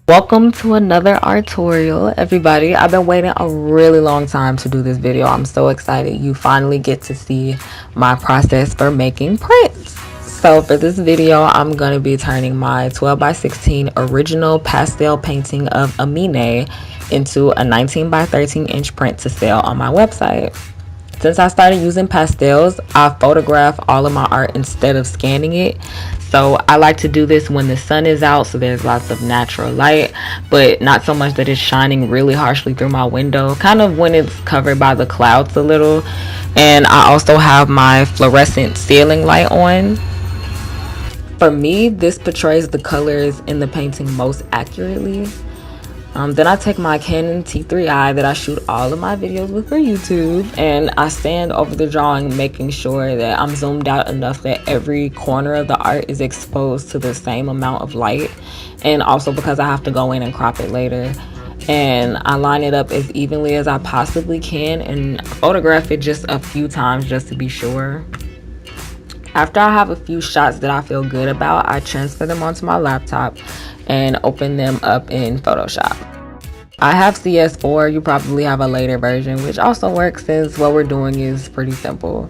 Welcome to another Artorial, everybody. I've been waiting a really long time to do this video. I'm so excited you finally get to see my process for making prints. So for this video, I'm going to be turning my 12 by 16 original pastel painting of Amine into a 19 by 13 inch print to sell on my website. Since I started using pastels, I photograph all of my art instead of scanning it. So I like to do this when the sun is out, so there's lots of natural light, but not so much that it's shining really harshly through my window, kind of when it's covered by the clouds a little. And I also have my fluorescent ceiling light on. For me, this portrays the colors in the painting most accurately. Then I take my Canon T3i that I shoot all of my videos with for YouTube, and I stand over the drawing making sure that I'm zoomed out enough that every corner of the art is exposed to the same amount of light, and also because I have to go in and crop it later. And I line it up as evenly as I possibly can and photograph it just a few times just to be sure. After I have a few shots that I feel good about, I transfer them onto my laptop and open them up in Photoshop. I have CS4, you probably have a later version, which also works since what we're doing is pretty simple.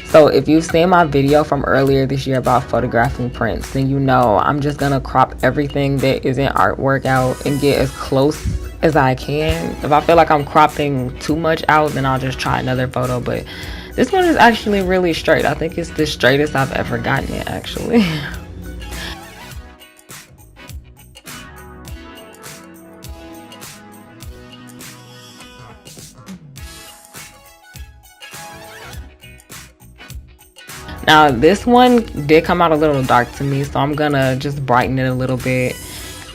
So if you've seen my video from earlier this year about photographing prints, then you know I'm just gonna crop everything that isn't artwork out and get as close as I can. If I feel like I'm cropping too much out, then I'll just try another photo, but this one is actually really straight. I think it's the straightest I've ever gotten it, actually. Now this one did come out a little dark to me, so I'm gonna just brighten it a little bit.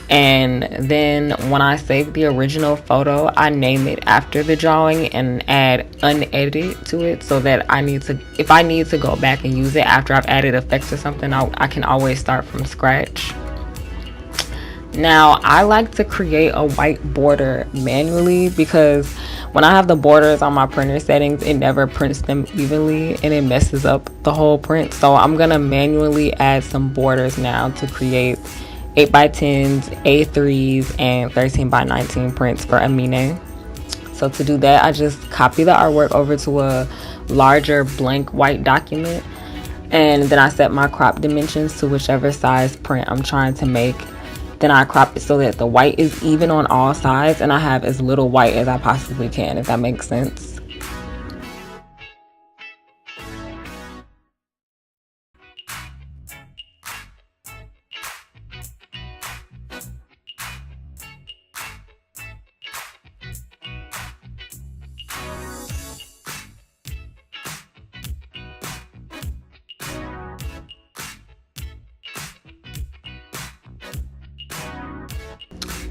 And then when I save the original photo, I name it after the drawing and add unedited to it, so that if I need to go back and use it after I've added effects or something, I can always start from scratch. Now I like to create a white border manually because when I have the borders on my printer settings, it never prints them evenly and it messes up the whole print. So I'm gonna manually add some borders now to create 8x10s, A3s, and 13x19 prints for Amine. So to do that, I just copy the artwork over to a larger blank white document, and then I set my crop dimensions to whichever size print I'm trying to make. Then I crop it so that the white is even on all sides and I have as little white as I possibly can, if that makes sense.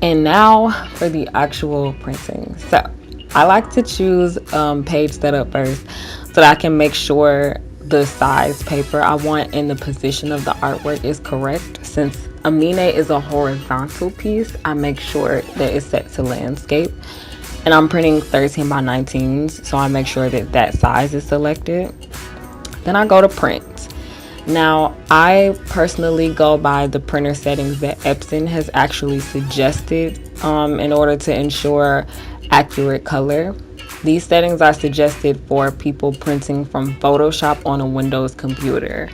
And now for the actual printing. So I like to choose page setup first so that I can make sure the size paper I want and the position of the artwork is correct. Since Amine is a horizontal piece, I make sure that it's set to landscape. And I'm printing 13x19s, so I make sure that that size is selected. Then I go to print. Now, I personally go by the printer settings that Epson has actually suggested in order to ensure accurate color. These settings are suggested for people printing from Photoshop on a Windows computer.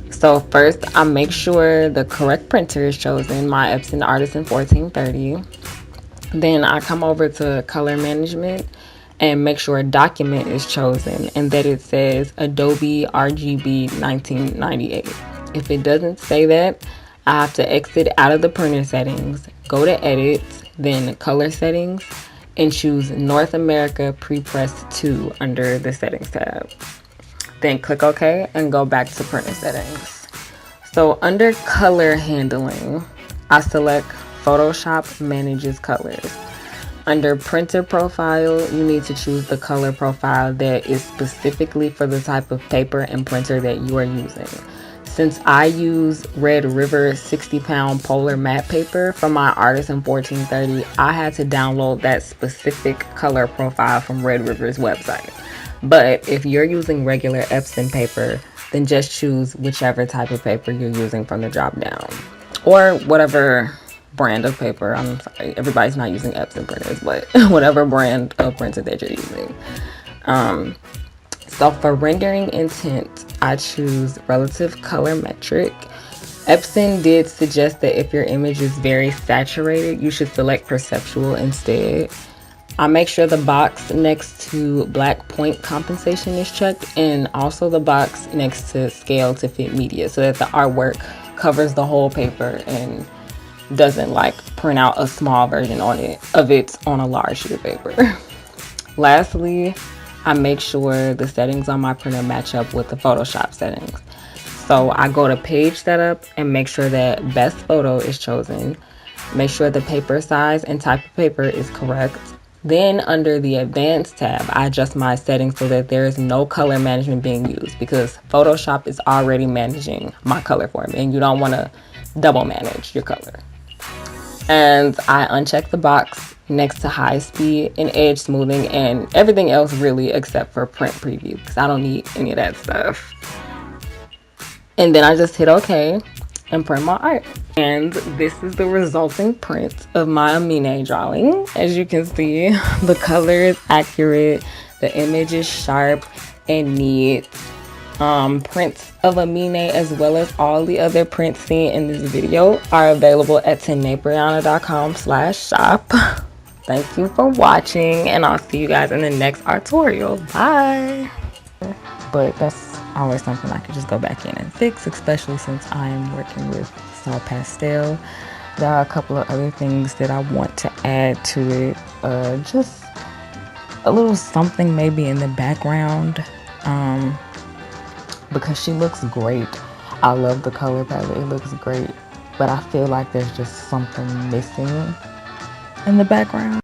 So first, I make sure the correct printer is chosen, my Epson Artisan 1430. Then I come over to color management and make sure a document is chosen and that it says Adobe RGB 1998. If it doesn't say that, I have to exit out of the printer settings, go to edit, then color settings, and choose North America Prepress 2 under the settings tab. Then click OK and go back to printer settings. So under color handling, I select Photoshop manages colors. Under printer profile, you need to choose the color profile that is specifically for the type of paper and printer that you are using. Since I use Red River 60-pound polar matte paper from my Artisan 1430, I had to download that specific color profile from Red River's website. But if you're using regular Epson paper, then just choose whichever type of paper you're using from the drop down, or whatever brand of paper. I'm sorry, everybody's not using Epson printers, but whatever brand of printer that you're using. So for rendering intent, I choose relative color metric. Epson did suggest that if your image is very saturated, you should select perceptual instead. I make sure the box next to black point compensation is checked, and also the box next to scale to fit media, so that the artwork covers the whole paper and doesn't like print out a small version of it on a large sheet of paper. Lastly, I make sure the settings on my printer match up with the Photoshop settings. So I go to page setup and make sure that best photo is chosen. Make sure the paper size and type of paper is correct. Then under the advanced tab, I adjust my settings so that there is no color management being used, because Photoshop is already managing my color for me and you don't want to double manage your color. And I uncheck the box next to high speed and edge smoothing and everything else really except for print preview, because I don't need any of that stuff. And then I just hit OK and print my art. And this is the resulting print of my Amine drawing. As you can see, the color is accurate, the image is sharp and neat. Prints of Amine, as well as all the other prints seen in this video, are available at tenebriana.com/shop. Thank you for watching, and I'll see you guys in the next Artorial. Bye. But that's always something I could just go back in and fix, especially since I am working with Salt Pastel. There are a couple of other things that I want to add to it. Just a little something maybe in the background, because she looks great. I love the color palette, it looks great, but I feel like there's just something missing in the background.